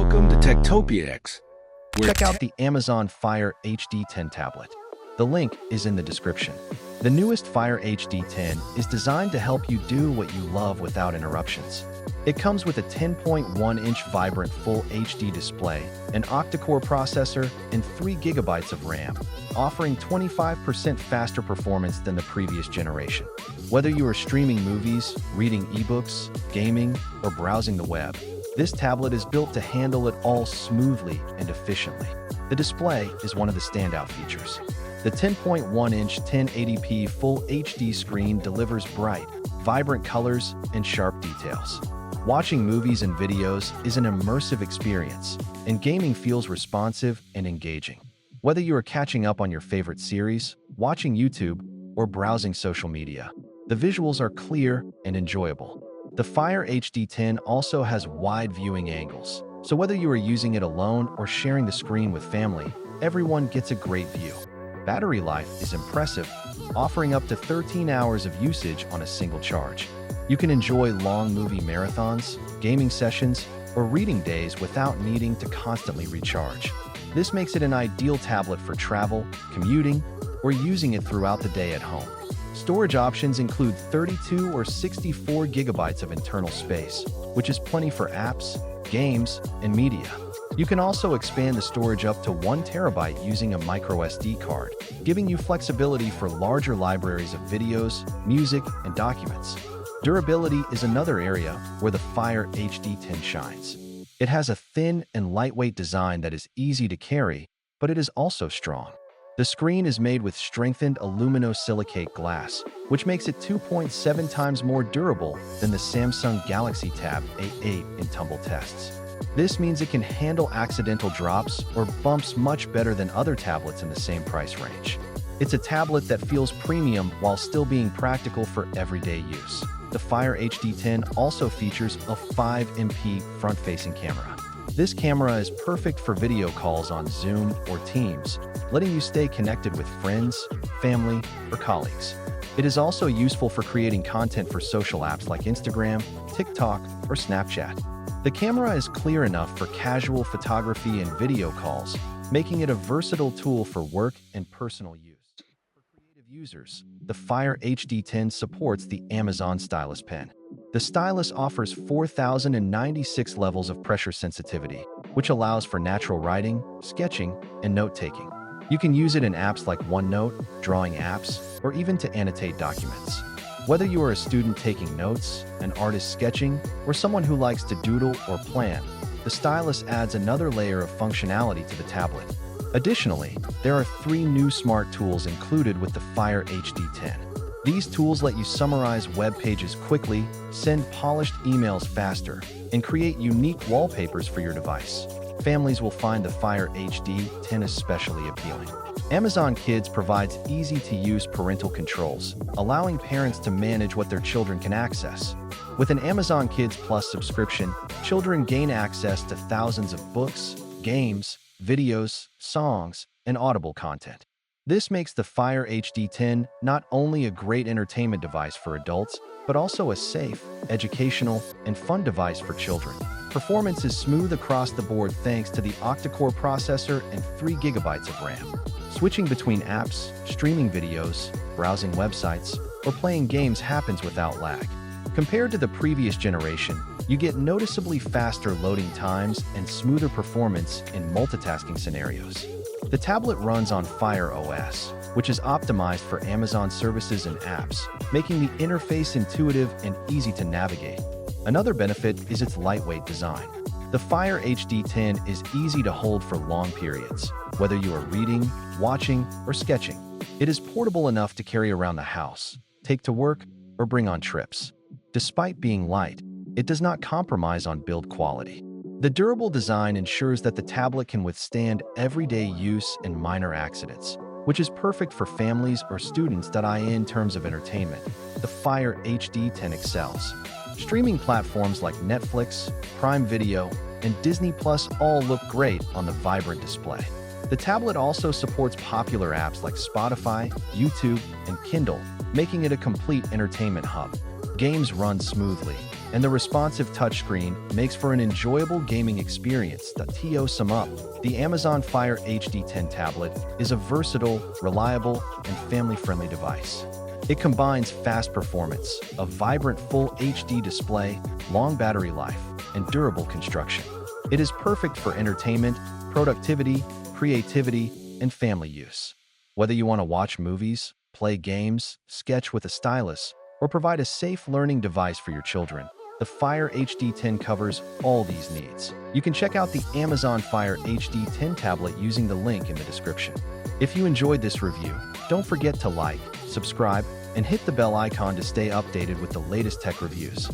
Welcome to Techtopia X. Check out the Amazon Fire HD 10 tablet. The link is in the description. The newest Fire HD 10 is designed to help you do what you love without interruptions. It comes with a 10.1-inch vibrant Full HD display, an octa-core processor, and 3 GB of RAM, offering 25% faster performance than the previous generation. Whether you are streaming movies, reading ebooks, gaming, or browsing the web, this tablet is built to handle it all smoothly and efficiently. The display is one of the standout features. The 10.1-inch 1080p Full HD screen delivers bright, vibrant colors and sharp details. Watching movies and videos is an immersive experience, and gaming feels responsive and engaging. Whether you are catching up on your favorite series, watching YouTube, or browsing social media, the visuals are clear and enjoyable. The Fire HD 10 also has wide viewing angles, so whether you are using it alone or sharing the screen with family, everyone gets a great view. Battery life is impressive, offering up to 13 hours of usage on a single charge. You can enjoy long movie marathons, gaming sessions, or reading days without needing to constantly recharge. This makes it an ideal tablet for travel, commuting, or using it throughout the day at home. Storage options include 32 or 64 gigabytes of internal space, which is plenty for apps, games, and media. You can also expand the storage up to 1 terabyte using a microSD card, giving you flexibility for larger libraries of videos, music, and documents. Durability is another area where the Fire HD 10 shines. It has a thin and lightweight design that is easy to carry, but it is also strong. The screen is made with strengthened aluminosilicate glass, which makes it 2.7 times more durable than the Samsung Galaxy Tab A8 in tumble tests. This means it can handle accidental drops or bumps much better than other tablets in the same price range. It's a tablet that feels premium while still being practical for everyday use. The Fire HD 10 also features a 5MP front-facing camera. This camera is perfect for video calls on Zoom or Teams, letting you stay connected with friends, family, or colleagues. It is also useful for creating content for social apps like Instagram, TikTok, or Snapchat. The camera is clear enough for casual photography and video calls, making it a versatile tool for work and personal use. For creative users, the Fire HD 10 supports the Amazon Stylus Pen. The stylus offers 4,096 levels of pressure sensitivity, which allows for natural writing, sketching, and note-taking. You can use it in apps like OneNote, drawing apps, or even to annotate documents. Whether you are a student taking notes, an artist sketching, or someone who likes to doodle or plan, the stylus adds another layer of functionality to the tablet. Additionally, there are 3 new smart tools included with the Fire HD 10. These tools let you summarize web pages quickly, send polished emails faster, and create unique wallpapers for your device. Families will find the Fire HD 10 especially appealing. Amazon Kids provides easy-to-use parental controls, allowing parents to manage what their children can access. With an Amazon Kids Plus subscription, children gain access to thousands of books, games, videos, songs, and Audible content. This makes the Fire HD 10 not only a great entertainment device for adults, but also a safe, educational, and fun device for children. Performance is smooth across the board thanks to the octa-core processor and 3 GB of RAM. Switching between apps, streaming videos, browsing websites, or playing games happens without lag. Compared to the previous generation, you get noticeably faster loading times and smoother performance in multitasking scenarios. The tablet runs on Fire OS, which is optimized for Amazon services and apps, making the interface intuitive and easy to navigate. Another benefit is its lightweight design. The Fire HD 10 is easy to hold for long periods, whether you are reading, watching, or sketching. It is portable enough to carry around the house, take to work, or bring on trips. Despite being light, it does not compromise on build quality. The durable design ensures that the tablet can withstand everyday use and minor accidents, which is perfect for families or students that eye in terms of entertainment. The Fire HD 10 excels. Streaming platforms like Netflix, Prime Video, and Disney Plus all look great on the vibrant display. The tablet also supports popular apps like Spotify, YouTube, and Kindle, making it a complete entertainment hub. Games run smoothly, and the responsive touchscreen makes for an enjoyable gaming experience. To sum up, the Amazon Fire HD 10 tablet is a versatile, reliable, and family-friendly device. It combines fast performance, a vibrant full HD display, long battery life, and durable construction. It is perfect for entertainment, productivity, creativity, and family use. Whether you want to watch movies, play games, sketch with a stylus, or provide a safe learning device for your children, the Fire HD 10 covers all these needs. You can check out the Amazon Fire HD 10 tablet using the link in the description. If you enjoyed this review, don't forget to like, subscribe, and hit the bell icon to stay updated with the latest tech reviews.